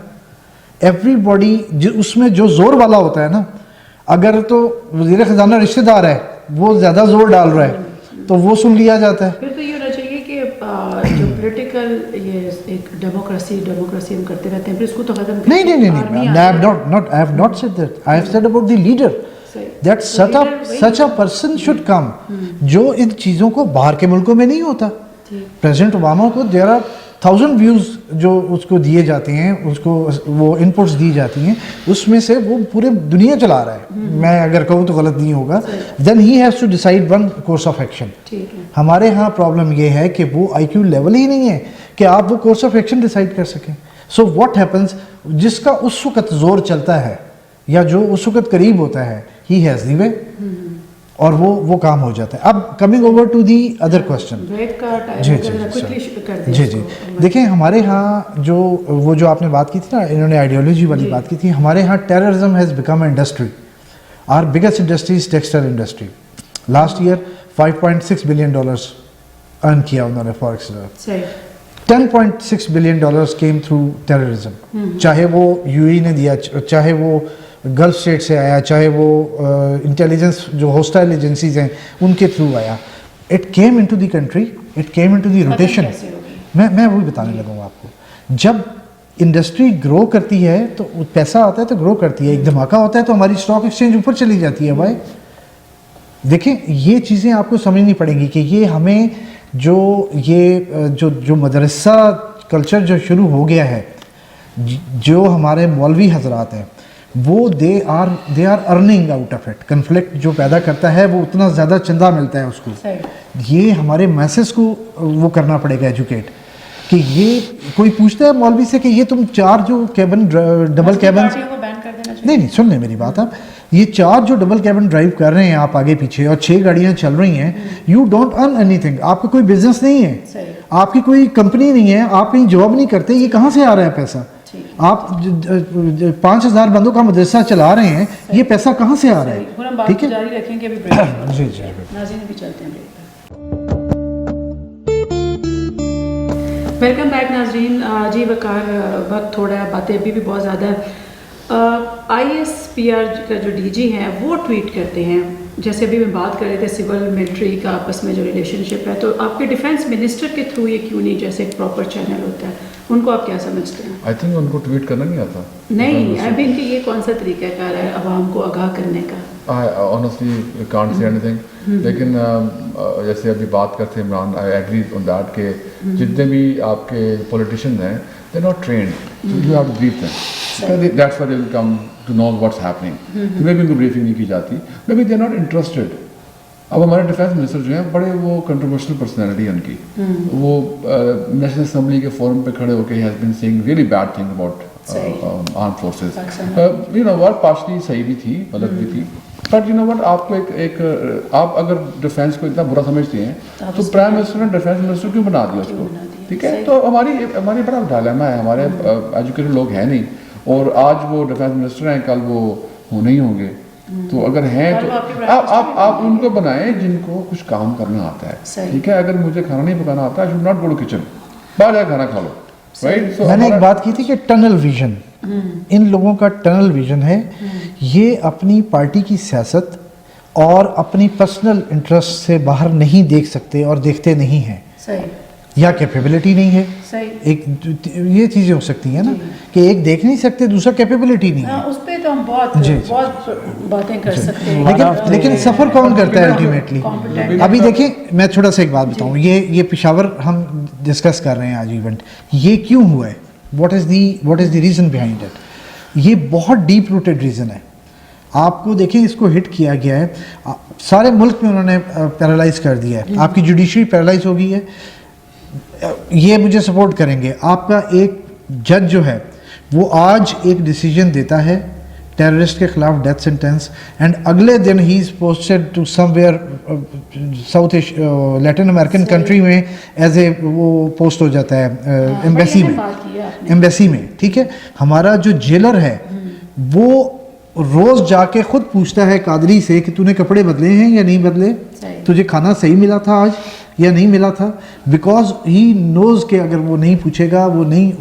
ایوری باڈی اس میں جو زور والا ہوتا ہے نا, اگر تو وزیر خزانہ رشتہ دار ہے وہ زیادہ زور ڈال رہا ہے تو وہ سن لیا جاتا ہے. پھر تو یہ ہونا چاہیے کہ جو پولیٹیکل یہ ایک ڈیموکریسی ہم کرتے رہتے ہیں, پھر اس کو تو ختم نہیں I have not said that. I have said about the leader that such a person should come جو ان چیزوں کو باہر کے ملکوں میں نہیں ہوتا. پریزیڈنٹ اوباما کو there are 1000 ویوز جو اس کو دیے جاتے ہیں, اس کو وہ ان پٹس دی جاتی ہیں, اس میں سے وہ پورے دنیا چلا رہا ہے. میں اگر کہوں تو غلط نہیں ہوگا. Then he has to decide one course of action. ہمارے ہاں پرابلم یہ ہے کہ وہ آئی کیو لیول ہی نہیں ہے کہ آپ وہ کورس آف ایکشن ڈیسائڈ کر سکیں. سو واٹ ہیپنس, جس کا اس وقت زور چلتا ہے یا جو اس وقت قریب ہوتا ہے, ہی ہیز دی وے, اور وہ کام ہو جاتا ہے. اب coming over to the other question. جی دیکھیں ہمارے ہاں جو آپ نے بات کی تھی نا, انہوں نے آئیڈیالوجی والی بات کی تھی. ہمارے ہاں terrorism has become a industry. Our biggest industry is textile industry. Last year $5.6 billion earn کیا انہوں نے forex. $10.6 billion came through terrorism. چاہے وہ UAE نے دیا, چاہے وہ گلف اسٹیٹ سے آیا, چاہے وہ انٹیلیجنس جو ہوسٹائل ایجنسیز ہیں ان کے تھرو آیا. It came in to the country, it came in to the rotation. میں وہی بتانے لگا ہوں آپ کو. جب انڈسٹری گرو کرتی ہے تو پیسہ آتا ہے تو گرو کرتی ہے. ایک دھماکہ ہوتا ہے تو ہماری اسٹاک ایکسچینج اوپر چلی جاتی ہے. بھائی دیکھیں یہ چیزیں آپ کو سمجھنی پڑیں گی کہ یہ ہمیں جو مدرسہ کلچر جو شروع ہو گیا ہے, جو ہمارے مولوی حضرات ہیں وہ they are earning out of it. Conflict جو پیدا کرتا ہے وہ اتنا زیادہ چندہ ملتا ہے اس کو. یہ ہمارے میسز کو وہ کرنا پڑے گا ایجوکیٹ, کہ یہ کوئی پوچھتا ہے مولوی سے کہ یہ تم 4 جو کیبن ڈبل کیبن, نہیں سن لیں میری بات آپ, یہ 4 جو ڈبل کیبن ڈرائیو کر رہے ہیں آپ آگے پیچھے اور 6 گاڑیاں چل رہی ہیں, you don't earn any thing. آپ کا کوئی بزنس نہیں ہے, آپ کی کوئی کمپنی نہیں ہے, آپ کہیں جاب نہیں کرتے, یہ کہاں سے آ رہا ہے پیسہ؟ آپ 5000 بندوں کا مدرسہ چلا رہے ہیں, یہ پیسہ کہاں سے آ رہا ہے؟ ٹھیک ہے جی ویلکم بیک ناظرین. جی وقار, وقت تھوڑا ہے, باتیں ابھی بھی بہت زیادہ ہے. ISPR کا جو DG ہیں وہ ٹویٹ کرتے ہیں, جیسے ابھی میں بات کر رہے تھے سول ملٹری کا آپس میں جو ریلیشن شپ ہے, تو آپ کے ڈیفینس منسٹر کے تھرو یہ کیوں نہیں, جیسے ایک پراپر چینل ہوتا ہے, ان کو آپ کیا سمجھتے ہیں؟ آئی تھنک ان کو ٹویٹ کرنا نہیں آتا. نہیں, ابھی ان کے یہ کون سا طریقہ کار ہے عوام کو آگاہ کرنے کا؟ honestly can't say anything. لیکن جیسے ابھی بات کرتے ہیں Imran, I agree on that کہ جتنے بھی آپ کے پولیٹیشینز ہیں they're not trained, so you have to brief them. That's why they will come to know what's happening. maybe ان کو briefing نہیں کی جاتی, maybe they're not interested. اب ہمارے ڈیفینس منسٹر جو ہیں بڑے وہ کنٹروورشل پرسنالٹی ہے ان کی. وہ نیشنل اسمبلی کے فورم پہ کھڑے ہو کے has been saying really bad thing about arm forces. You know what partially صحیح بھی تھی, غلط بھی تھی, بٹ یو نو وٹ آپ کو ایک آپ اگر ڈیفینس کو اتنا برا سمجھتے ہیں تو پرائم منسٹر نے ڈیفینس منسٹر کیوں بنا دیا اس کو؟ ٹھیک ہے, تو ہماری بڑا ڈائلیما ہے. ہمارے ایجوکیٹڈ لوگ ہیں نہیں, اور آج وہ ڈیفینس منسٹر ہیں, کل وہ نہیں ہوں گے. تو اگر ہیں تو آپ ان کو بنائیں جن کو کچھ کام کرنا آتا ہے. ٹھیک ہے, اگر مجھے کھانا نہیں پکانا آتا ہے, I should not go to kitchen, باہر جا کھانا کھا لو. میں نے ایک بات کی تھی کہ ٹنل ویژن, ان لوگوں کا ٹنل ویژن ہے. یہ اپنی پارٹی کی سیاست اور اپنی پرسنل انٹرسٹ سے باہر نہیں دیکھ سکتے اور دیکھتے نہیں ہیں, یا کیپیبلٹی نہیں ہے. ایک یہ چیزیں ہو سکتی ہیں نا کہ ایک دیکھ نہیں سکتے, دوسرا کیپیبلٹی نہیں ہے. اس پہ تو ہم بہت باتیں کر سکتے ہیں, لیکن سفر کون کرتا ہے الٹیمیٹلی؟ ابھی دیکھیں میں تھوڑا سا ایک بات بتاؤں, یہ پشاور ہم ڈسکس کر رہے ہیں آج ایونٹ, یہ کیوں ہوا ہے, what is the reason behind it. یہ بہت ڈیپ روٹیڈ ریزن ہے. آپ کو دیکھیں اس کو ہٹ کیا گیا ہے, سارے ملک میں انہوں نے پیرالائز کر دیا ہے. آپ کی جوڈیشری پیرالائز ہو گئی ہے. یہ مجھے سپورٹ کریں گے, آپ کا ایک جج جو ہے وہ آج ایک ڈیسیجن دیتا ہے ٹیررسٹ کے خلاف ڈیتھ سینٹینس, اینڈ اگلے دن ہی is posted to somewhere south Latin American country میں ایز اے وہ پوسٹ ہو جاتا ہے ایمبیسی میں. ٹھیک ہے, ہمارا جو جیلر ہے وہ روز جا کے خود پوچھتا ہے قادری سے کہ تو نے کپڑے بدلے ہیں یا نہیں بدلے, تجھے کھانا صحیح ملا تھا آج یا نہیں ملا تھا, بیکاز ہی نوز کہ اگر وہ نہیں پوچھے گا, وہ نہیں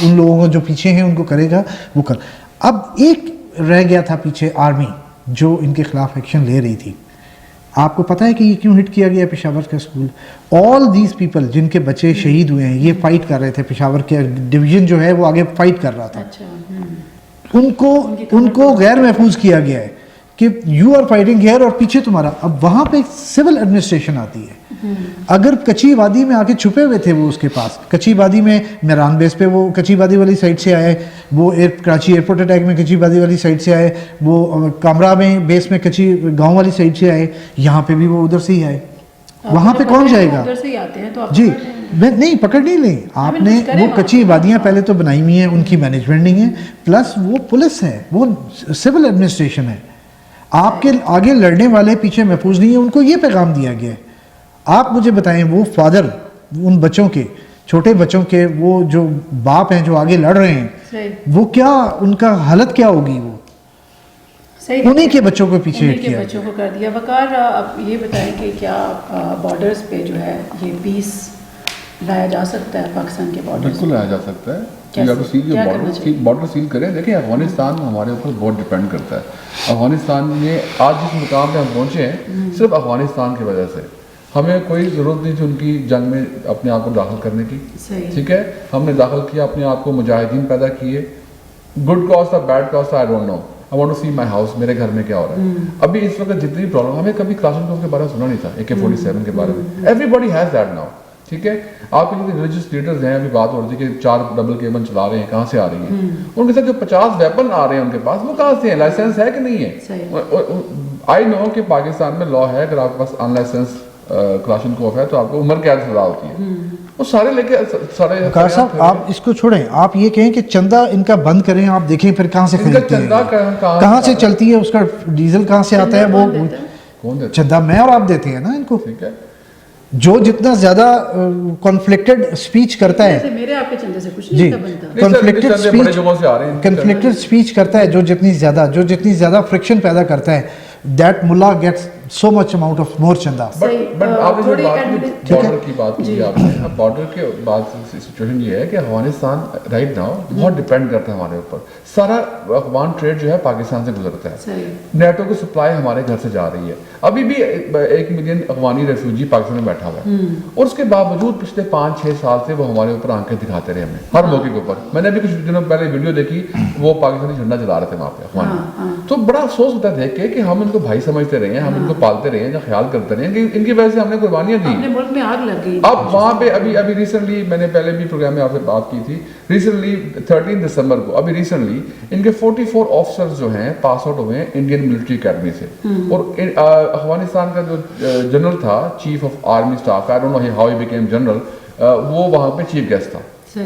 ان لوگوں کو جو پیچھے ہیں ان کو کرے گا وہ کر. اب ایک رہ گیا تھا پیچھے آرمی جو ان کے خلاف ایکشن لے رہی تھی. آپ کو پتہ ہے کہ یہ کیوں ہٹ کیا گیا پشاور کا اسکول؟ آل دیز پیپل جن کے بچے شہید ہوئے ہیں یہ فائٹ کر رہے تھے, پشاور کے ڈویژن جو ہے وہ آگے فائٹ کر رہا تھا. ان کو غیر محفوظ کیا گیا ہے کہ یو آر فائٹنگ ہیئر اور پیچھے تمہارا. اب وہاں پہ سول ایڈمنسٹریشن آتی ہے. اگر کچی وادی میں آ کے چھپے ہوئے تھے وہ اس کے پاس, کچی وادی میں میران بیس پہ وہ کچی وادی والی سائڈ سے آئے, وہ کراچی ایئرپورٹ اٹیک میں کچی وادی والی سائڈ سے آئے, وہ کامرا میں بیس میں کچی گاؤں والی سائڈ سے آئے, یہاں پہ بھی وہ ادھر سے ہی آئے. وہاں پہ کون جائے گا؟ جی نہیں پکڑ نہیں لیں آپ نے. وہ کچی وادیاں پہلے تو بنائی ہوئی ہیں, ان کی مینجمنٹ نہیں ہے, پلس وہ پولیس ہے, وہ سول ایڈمنسٹریشن ہے. آپ کے آگے لڑنے والے پیچھے محفوظ نہیں ہیں, ان کو یہ پیغام دیا گیا ہے. آپ مجھے بتائیں وہ فادر ان بچوں کے, چھوٹے بچوں کے, وہ جو باپ ہیں جو آگے لڑ رہے ہیں, وہ کیا ان کا حالت کیا ہوگی؟ وہ انہیں کے بچوں کو پیچھے بچوں کو کر دیا. وقار اب یہ بتائیں کہ کیا بارڈرز پہ جو ہے یہ پیس لایا جا سکتا ہے پاکستان کے بارڈر؟ بالکل لایا جا سکتا ہے. بارڈر سیل کریں. دیکھیں افغانستان ہمارے اوپر بہت ڈپینڈ کرتا ہے. افغانستان میں آج جس مقام پہ ہم پہنچے ہیں صرف افغانستان کی وجہ سے. ہمیں کوئی ضرورت نہیں تھی ان کی جنگ میں اپنے آپ کو داخل کرنے کی. ٹھیک ہے, ہم نے داخل کیا, اپنے آپ کو مجاہدین پیدا کیے. گڈ کاز تھا, بیڈ کاز تھا, I don't know. I want to see my house, میرے گھر میں کیا ہو رہا ہے. ابھی اس وقت جتنی پرابلم, ہمیں کبھی کلاشنکوف کے بارے میں سنا نہیں تھا, AK-47 کے بارے میں. Every body has that now. ٹھیک ہے, آپ کے جو ریلیجیس لیڈرز ہیں, ابھی بات ہو رہی تھی کہ 4 ڈبل کیبن چلا رہے ہیں, کہاں سے آ رہی ہیں؟ ان کے ساتھ جو 50 ویپن آ رہے ہیں ان کے پاس, وہ کہاں سے ہیں؟ لائسنس ہے کہ نہیں ہے؟ آئی نو کہ پاکستان میں لا ہے, اگر آپ کے پاس ان لائسنس کلاشنکوف ہے تو آپ کو عمر قید سزا ہوتی ہے. وہ سارے لے کے سارے. وقار صاحب آپ اس کو چھوڑیں, آپ یہ کہیں کہ چندہ ان کا بند کریں, آپ دیکھیں پھر کہاں سے خریدتے ہیں, کہاں سے چلتی ہے, اس کا ڈیزل کہاں سے آتا ہے, وہ چندہ میں اور آپ دیتے ہیں نا ان کو. ٹھیک ہے, جو جتنا زیادہ کنفلکٹڈ اسپیچ کرتا ہے, جی کنفلکٹڈ اسپیچ کرتا ہے, جو جتنی زیادہ فرکشن پیدا کرتا ہے, دیٹ ملا gets so much amount of more چندہ. بٹ آپ نے جو بارڈر کی بات کی آپ نے, اب بارڈر کے بعد سچویشن یہ ہے کہ افغانستان رائٹ ناؤ بہت ڈپینڈ کرتا ہے ہمارے اوپر. سارا افغان ٹریڈ جو ہے پاکستان سے گزرتا ہے. نیٹو کی سپلائی ہمارے گھر سے جا رہی ہے. ابھی بھی 1 ملین افغانی ریفیوجی پاکستان میں بیٹھا ہوا ہے, اور اس کے باوجود پچھلے 5-6 سال سے وہ ہمارے اوپر آنکھیں دکھاتے رہے ہمیں ہر موقع کے اوپر. میں نے ابھی کچھ دنوں پہلے ویڈیو دیکھی, وہ پاکستانی جھنڈا چلا رہے تھے وہاں پہ افغانی. تو بڑا افسوس ہوتا ہے دیکھ کے کہ ہم ان کو بھائی سمجھتے رہے ہیں, ہم ان کو پالتے رہے ہیں, یا خیال کرتے رہے ہیں کہ ان کی وجہ سے ہم نے قربانیاں دی. ملک میں آگ لگ گئی. اب وہاں پہ ابھی ریسنٹلی, میں نے پہلے بھی پروگرام میں آپ سے بات کی تھی, ریسنٹلی 13 دسمبر کو ابھی ریسنٹلی ان کے 44 آفیسرز جو ہیں پاس آؤٹ ہوئے ہیں انڈین ملٹری اکیڈمی سے. اور افغانستان کا جو جنرل تھا, chief of army staff, I don't know how he became general, وہ وہاں پہ چیف گیسٹ تھا.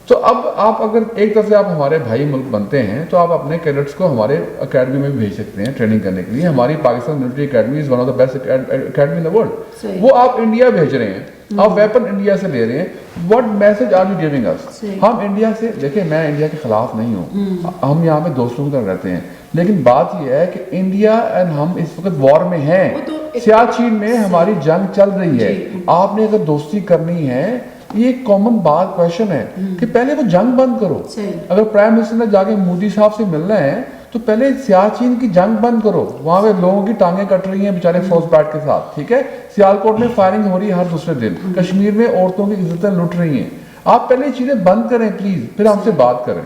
تو اب آپ اگر ایک طرف سے آپ ہمارے بھائی ملک بنتے ہیں تو آپ اپنے کیڈٹس کو ہمارے اکیڈمی میں بھی بھیج سکتے ہیں ٹریننگ کرنے کے لیے. ہماری Pakistan military academy is one of the best academy in the world. وہ آپ انڈیا بھیج رہے ہیں, آپ ویپن انڈیا سے لے رہے ہیں. What message are you giving us? ہم انڈیا سے, دیکھیں میں انڈیا کے خلاف نہیں ہوں, ہم یہاں پہ دوستوں کی طرح رہتے ہیں, لیکن بات یہ ہے کہ انڈیا اینڈ ہم اس وقت وار میں ہیں. سیاچین میں ہماری جنگ چل رہی ہے. آپ نے اگر دوستی کرنی ہے, یہ ایک کامن بات کویشچن ہے کہ پہلے وہ جنگ بند کرو. اگر پرائم منسٹر نے جا کے مودی صاحب سے ملنا ہے تو پہلے سیاچین کی جنگ بند کرو. وہاں پہ لوگوں کی ٹانگیں کٹ رہی ہیں بیچارے فوج بیٹ کے ساتھ. ٹھیک ہے, سیالکوٹ میں فائرنگ ہو رہی ہے ہر دوسرے دن, کشمیر میں عورتوں کی عزتیں لٹ رہی ہیں. آپ پہلے چیزیں بند کریں پلیز, پھر ہم سے بات کریں.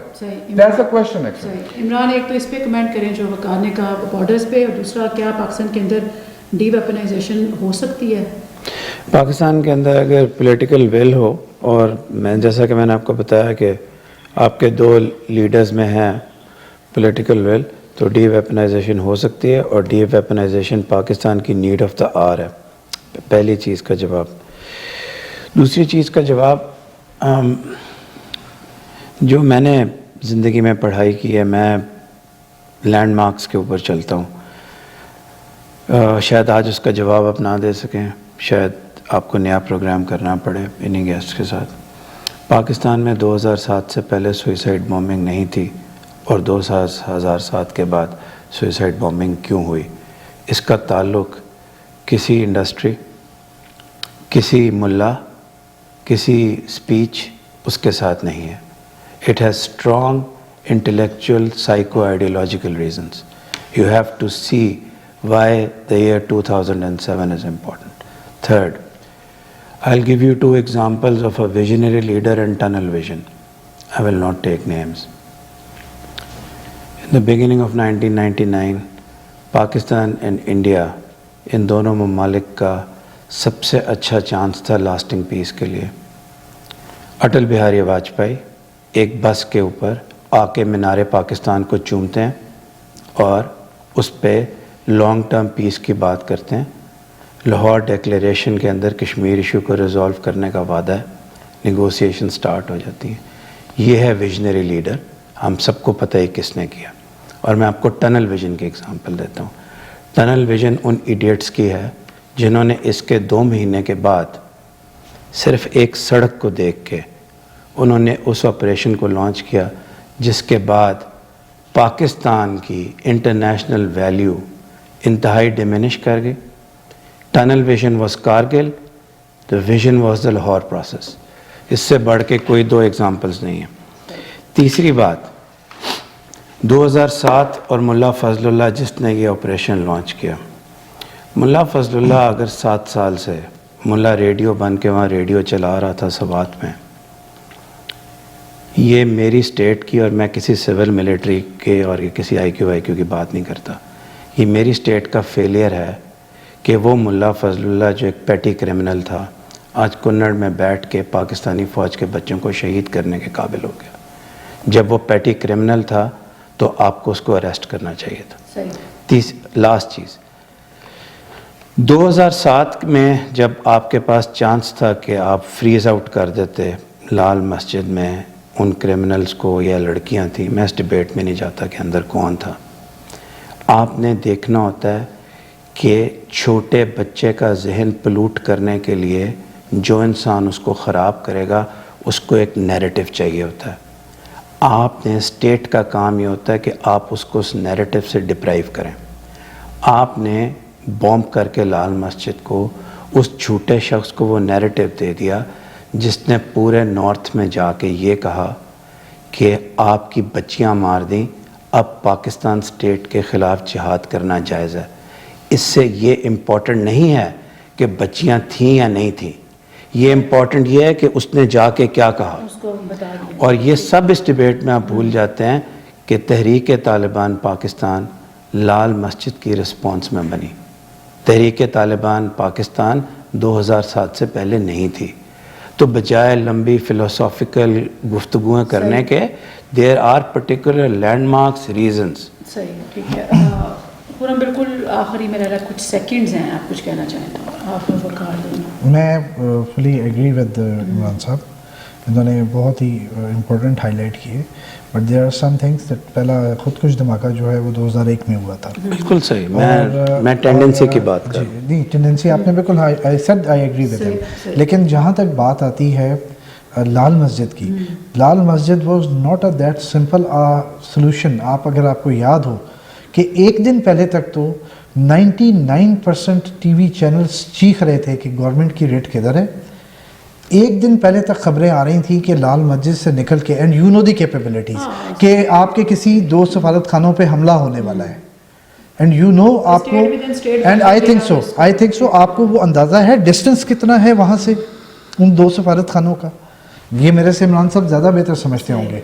That's a question actually. Imran, ایک تو اس پہ کمنٹ کریں جو وقار نے کہا بارڈرز پہ, اور دوسرا کیا پاکستان کے اندر ڈی ویپنائزیشن ہو سکتی ہے؟ پاکستان کے اندر اگر پولیٹیکل ول ہو, اور میں جیسا کہ میں نے آپ کو بتایا کہ آپ کے 2 لیڈرز میں ہیں پولیٹیکل ول, تو ڈی ویپنائزیشن ہو سکتی ہے, اور ڈی ویپنائزیشن پاکستان کی نیڈ آف دا آر ہے. پہلی چیز کا جواب. دوسری چیز کا جواب, جو میں نے زندگی میں پڑھائی کی ہے, میں لینڈ مارکس کے اوپر چلتا ہوں. شاید آج اس کا جواب آپ نہ دے سکیں, شاید آپ کو نیا پروگرام کرنا پڑے انہی گیسٹ کے ساتھ. پاکستان میں 2007 سے پہلے سوئسائڈ بومبنگ نہیں تھی. اور 2007 کے بعد سوئسائڈ بامبنگ کیوں ہوئی، اس کا تعلق کسی انڈسٹری، کسی ملا، کسی اسپیچ اس کے ساتھ نہیں ہے. It has strong intellectual psycho-ideological reasons. You have to see why the year 2007 is important. Third, I'll give you 2 examples of a visionary leader and tunnel vision. I will not take names. In the beginning of 1999, Pakistan and India ان دونوں ممالک کا سب سے اچھا chance تھا lasting پیس کے لیے. اٹل بہاری واجپئی ایک بس کے اوپر آ کے مینار پاکستان کو چومتے ہیں اور اس پہ لانگ ٹرم پیس کی بات کرتے ہیں. لاہور ڈیکلیریشن کے اندر کشمیر ایشو کو ریزولو کرنے کا وعدہ ہے، نیگوسیشن سٹارٹ ہو جاتی ہیں. یہ ہے ویژنری لیڈر، ہم سب کو پتہ ہے کس نے کیا. اور میں آپ کو ٹنل ویژن کی ایگزامپل دیتا ہوں. ٹنل ویژن ان ایڈیٹس کی ہے جنہوں نے اس کے 2 مہینے کے بعد صرف ایک سڑک کو دیکھ کے انہوں نے اس آپریشن کو لانچ کیا جس کے بعد پاکستان کی انٹرنیشنل ویلیو انتہائی ڈیمینش کر گئی. Tunnel vision was Kargil, the vision was the Lahore process. اس سے بڑھ کے کوئی 2 ایگزامپلس نہیں ہیں. تیسری بات، 2007 اور ملا فضل اللہ جس نے یہ آپریشن لانچ کیا، ملا فضل اللہ اگر 7 سال سے ملا ریڈیو بن کے وہاں ریڈیو چلا رہا تھا سوات میں، یہ میری اسٹیٹ کی، اور میں کسی سول ملٹری کے اور کسی آئی کیو کی بات نہیں کرتا، یہ میری اسٹیٹ کا فیلئر ہے کہ وہ ملا فضل اللہ جو ایک پیٹی کرمنل تھا آج کنڑ میں بیٹھ کے پاکستانی فوج کے بچوں کو شہید کرنے کے قابل ہو گیا. جب وہ پیٹی کرمنل تھا تو آپ کو اس کو اریسٹ کرنا چاہیے تھا. لاسٹ چیز، 2007 میں جب آپ کے پاس چانس تھا کہ آپ فریز آؤٹ کر دیتے لال مسجد میں ان کرمنلز کو، یا لڑکیاں تھیں، میں اس ڈیبیٹ میں نہیں جاتا کہ اندر کون تھا. آپ نے دیکھنا ہوتا ہے کہ چھوٹے بچے کا ذہن پلوٹ کرنے کے لیے جو انسان اس کو خراب کرے گا اس کو ایک نیریٹو چاہیے ہوتا ہے. آپ نے اسٹیٹ کا کام یہ ہوتا ہے کہ آپ اس کو اس نیریٹو سے ڈپرائیو کریں. آپ نے بومب کر کے لال مسجد کو اس جھوٹے شخص کو وہ نیریٹو دے دیا جس نے پورے نارتھ میں جا کے یہ کہا کہ آپ کی بچیاں مار دیں، اب پاکستان اسٹیٹ کے خلاف جہاد کرنا جائز ہے. اس سے یہ امپورٹنٹ نہیں ہے کہ بچیاں تھیں یا نہیں تھیں، یہ امپورٹنٹ یہ ہے کہ اس نے جا کے کیا کہا. اور یہ سب اس ڈیبیٹ میں آپ بھول جاتے ہیں کہ تحریک طالبان پاکستان لال مسجد کی رسپانس میں بنی. تحریک طالبان پاکستان 2007 سے پہلے نہیں تھی. تو بجائے لمبی فلسافیکل گفتگویں کرنے کے there are particular landmarks reasons. صحیح، ٹھیک ہے. پورا بالکل آخری میں رہ رہا کچھ سیکنڈز ہیں، آپ کچھ کہنا چاہیں تو آپ کو کار دیں. میں فلی ایگری ود عمران صاحب، انہوں نے بہت ہی امپورٹنٹ ہائی لائٹ کیے. But there are some things that پہلا خود کچھ دھماکہ جو ہے وہ 2001 میں ہوا تھا. بالکل صحیح، میں ٹینڈنسی کی بات کر رہا ہوں. نہیں، ٹینڈنسی آپ نے بالکل، I said I agree with ہم. لیکن جہاں تک بات آتی ہے لال مسجد کی، Lal Masjid was not a that simple solution. آپ کو یاد ہو کہ ایک دن پہلے تک تو 99% ٹی وی چینلز چیخ رہے تھے کہ گورنمنٹ کی ریٹ کدھر ہے. ایک دن پہلے تک خبریں آ رہی تھیں کہ لال مسجد سے نکل کے، and you know the capabilities, کہ آپ کے کسی 2 سفارت خانوں پہ حملہ ہونے والا ہے. اینڈ یو نو آپ کو، اینڈ آئی تھنک سو آپ کو وہ اندازہ ہے ڈسٹینس کتنا ہے وہاں سے ان 2 سفارت خانوں کا. یہ میرے سے عمران صاحب زیادہ بہتر سمجھتے ہوں گے.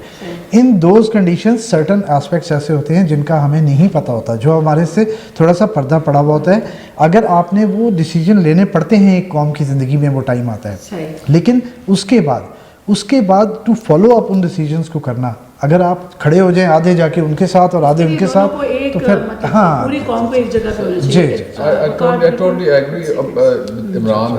In those conditions certain aspects ایسے ہوتے ہیں جن کا ہمیں نہیں پتہ ہوتا، جو ہمارے سے تھوڑا سا پردہ پڑا ہوا ہوتا ہے. اگر آپ نے وہ ڈیسیجن لینے پڑتے ہیں ایک قوم کی زندگی میں، وہ ٹائم آتا ہے. لیکن اس کے بعد ٹو فالو اپ ان ڈیسیجنز کو کرنا، اگر آپ کھڑے ہو جائیں آدھے جا کے ان کے ساتھ اور آدھے ان کے ساتھ، تو پھر ہاں پوری قوم کو ایک جگہ پہ ہونا جی چاہیے. I totally agree with Imran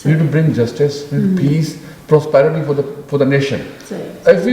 We need to bring justice, peace, prosperity for the nation. If we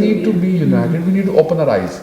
need to be united, we need to open our eyes।